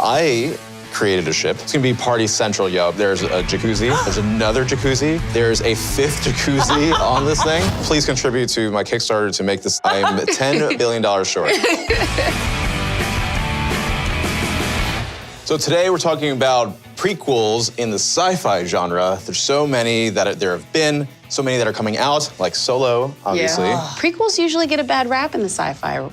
I created a ship. It's gonna be party central, yo. There's a jacuzzi, there's another jacuzzi, there's a 5th jacuzzi on this thing. Please contribute to my Kickstarter to make this, I'm $10 billion short. So today we're talking about prequels in the sci-fi genre. There's so many that there have been, so many that are coming out, like Solo, obviously. Yeah. Prequels usually get a bad rap in the sci-fi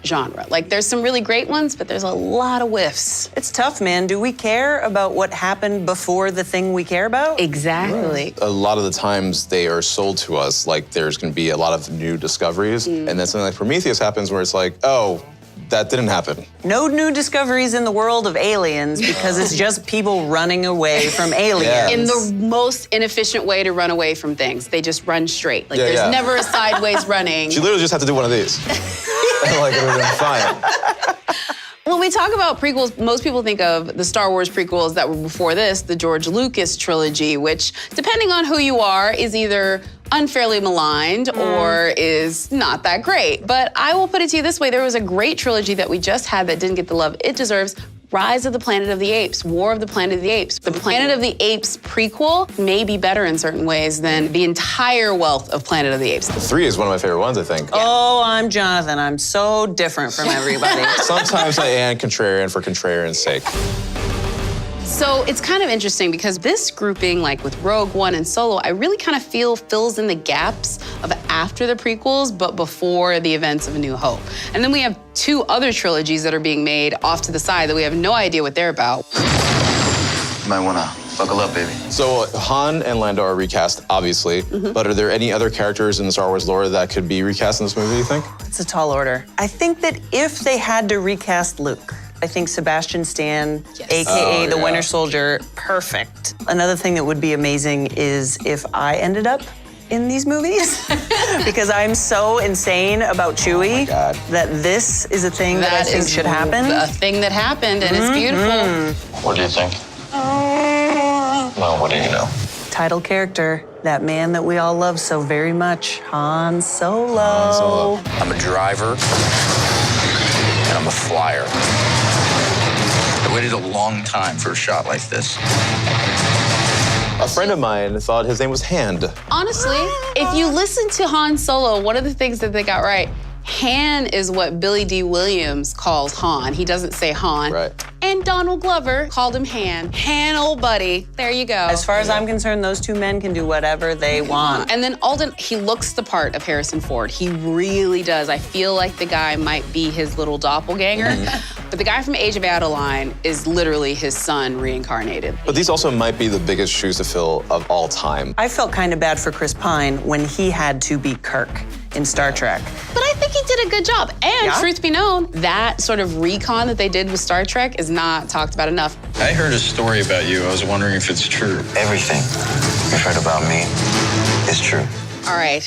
genre. Like, there's some really great ones, but there's a lot of whiffs. It's tough, man. Do we care about what happened before the thing we care about? Exactly. A lot of the times they are sold to us like there's gonna be a lot of new discoveries, and then something like Prometheus happens where it's like, oh, that didn't happen. No new discoveries in the world of aliens because it's just people running away from aliens. Yeah. In the most inefficient way to run away from things. They just run straight. Like, there's never a sideways running. She literally just had to do one of these. Like, it would have been fine. When we talk about prequels, most people think of the Star Wars prequels that were before this, the George Lucas trilogy, which, depending on who you are, is either unfairly maligned or is not that great. But I will put it to you this way, there was a great trilogy that we just had that didn't get the love it deserves. Rise of the Planet of the Apes, War of the Planet of the Apes. The Planet of the Apes prequel may be better in certain ways than the entire wealth of Planet of the Apes. 3 is one of my favorite ones, I think. Oh, I'm Jonathan. I'm so different from everybody. Sometimes I am contrarian for contrarian's sake. So it's kind of interesting because this grouping, like with Rogue One and Solo, I really kind of feel fills in the gaps of after the prequels, but before the events of A New Hope. And then we have 2 other trilogies that are being made off to the side that we have no idea what they're about. You might wanna buckle up, baby. So Han and Lando are recast, obviously, but are there any other characters in the Star Wars lore that could be recast in this movie, you think? It's a tall order. I think that if they had to recast Luke, I think Sebastian Stan, AKA the Winter Soldier, perfect. Another thing that would be amazing is if I ended up in these movies because I'm so insane about Chewie that this is a thing that I think should happen. A thing that happened, and it's beautiful. What do you think? Well, what do you know? Title character, that man that we all love so very much, Han Solo. Han Solo. I'm a driver, and I'm a flyer. I waited a long time for a shot like this. A friend of mine thought his name was Hand. Honestly, if you listen to Han Solo, one of the things that they got right, Han is what Billy D. Williams calls Han. He doesn't say Han. Right. And Donald Glover called him Han. Han, old buddy. There you go. As far as I'm concerned, those 2 men can do whatever they want. And then Alden, he looks the part of Harrison Ford. He really does. I feel like the guy might be his little doppelganger. But the guy from Age of Adeline is literally his son reincarnated. But these also might be the biggest shoes to fill of all time. I felt kind of bad for Chris Pine when he had to be Kirk in Star Trek. But I think he did a good job. And truth be known, that sort of recon that they did with Star Trek is not talked about enough. I heard a story about you. I was wondering if it's true. Everything you've heard about me is true. All right,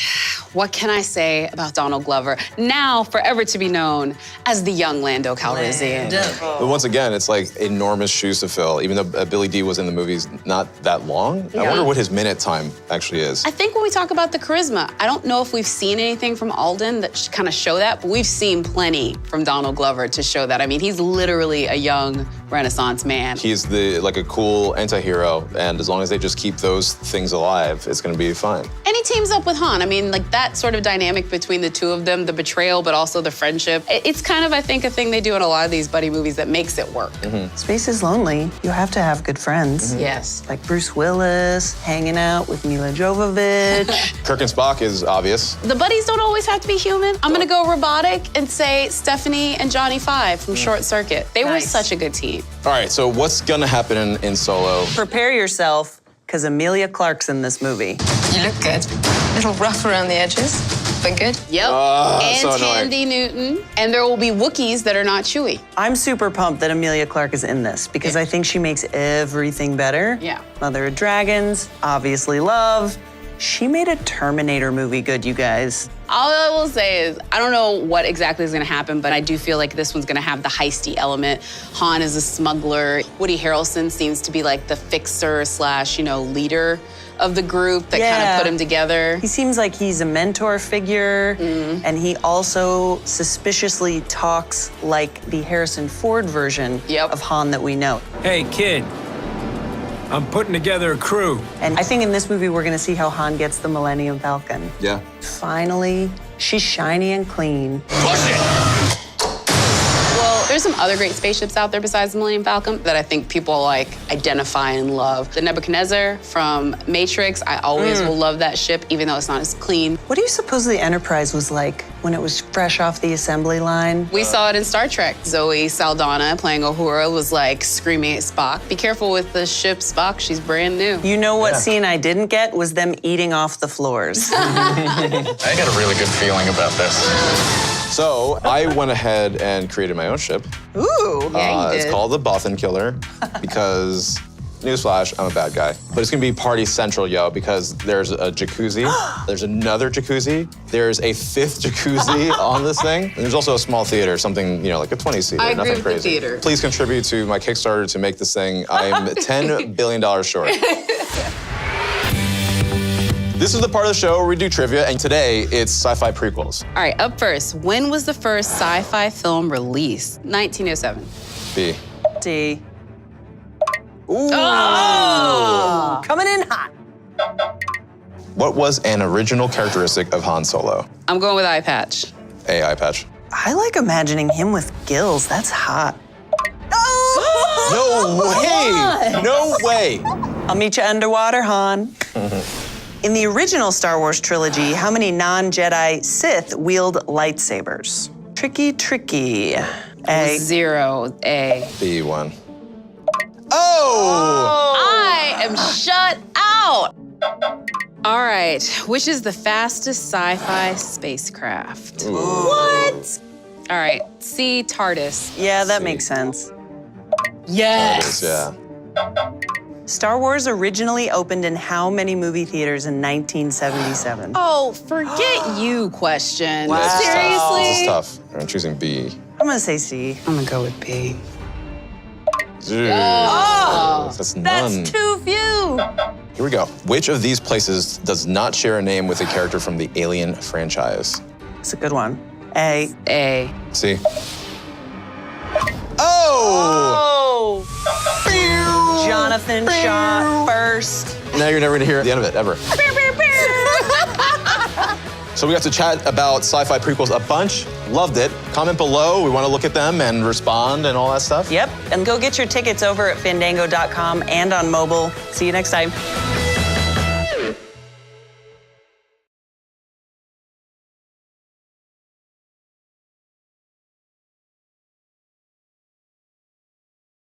what can I say about Donald Glover? Now forever to be known as the young Lando Calrissian. But once again, it's like enormous shoes to fill, even though Billy D was in the movies not that long. I wonder what his minute time actually is. I think when we talk about the charisma, I don't know if we've seen anything from Alden that kind of show that, but we've seen plenty from Donald Glover to show that. I mean, he's literally a young Renaissance man. He's like a cool anti-hero, and as long as they just keep those things alive, it's gonna be fine. And he teams up with Han. I mean, like that sort of dynamic between the 2 of them, the betrayal, but also the friendship. It's kind of, I think, a thing they do in a lot of these buddy movies that makes it work. Space is lonely. You have to have good friends. Yes. Like Bruce Willis, hanging out with Mila Jovovich. Kirk and Spock is obvious. The buddies don't always have to be human. I'm gonna go robotic and say Stephanie and Johnny Five from Short Circuit. They were such a good team. All right, so what's gonna happen in Solo? Prepare yourself, because Emilia Clarke's in this movie. You look good. A little rough around the edges, but good. Yep, and so Tandy Newton. And there will be Wookiees that are not Chewie. I'm super pumped that Emilia Clarke is in this because I think she makes everything better. Yeah. Mother of Dragons, obviously love. She made a Terminator movie good, you guys. All I will say is, I don't know what exactly is gonna happen, but I do feel like this one's gonna have the heisty element. Han is a smuggler. Woody Harrelson seems to be like the fixer slash, leader of the group that kind of put him together. He seems like he's a mentor figure, and he also suspiciously talks like the Harrison Ford version of Han that we know. Hey, kid. I'm putting together a crew. And I think in this movie, we're gonna see how Han gets the Millennium Falcon. Yeah. Finally, she's shiny and clean. Well, there's some other great spaceships out there besides the Millennium Falcon that I think people like identify and love. The Nebuchadnezzar from Matrix, I always will love that ship, even though it's not as clean. What do you suppose the Enterprise was like when it was fresh off the assembly line? We saw it in Star Trek. Zoe Saldana playing Uhura was like screaming at Spock, "Be careful with the ship, Spock, she's brand new." You know what scene I didn't get was them eating off the floors. I got a really good feeling about this. So I went ahead and created my own ship. Ooh. Yeah, you did. It's called the Bothan Killer because, newsflash, I'm a bad guy. But it's gonna be party central, yo, because there's a jacuzzi, there's another jacuzzi, there's a 5th jacuzzi on this thing, and there's also a small theater, something, like a 20-seater, I agree nothing with the crazy. theater. Please contribute to my Kickstarter to make this thing. I'm $10 billion short. This is the part of the show where we do trivia, and today it's sci-fi prequels. All right, up first, when was the first sci-fi film released? 1907. B. D. Ooh. Oh! Coming in hot. What was an original characteristic of Han Solo? I'm going with eye patch. A, eye patch. I like imagining him with gills. That's hot. No way! No way! I'll meet you underwater, Han. In the original Star Wars trilogy, how many non-Jedi Sith wield lightsabers? Tricky, tricky. A. 0, A. B, 1. Oh! I am shut out. All right, which is the fastest sci-fi spacecraft? What? All right, C, TARDIS. Yeah, that C. makes sense. Yes. Yeah. Star Wars originally opened in how many movie theaters in 1977? Oh, forget you question. Wow. This is Seriously? tough. I'm choosing B. I'm gonna say C. I'm gonna go with B. Dude. Oh, That's none. That's too few. Here we go. Which of these places does not share a name with a character from the Alien franchise? It's a good one. A. A. C. Oh! Jonathan shot first. Now you're never gonna hear the end of it, ever. So we got to chat about sci-fi prequels a bunch. Loved it. Comment below. We want to look at them and respond and all that stuff. Yep, and go get your tickets over at Fandango.com and on mobile. See you next time.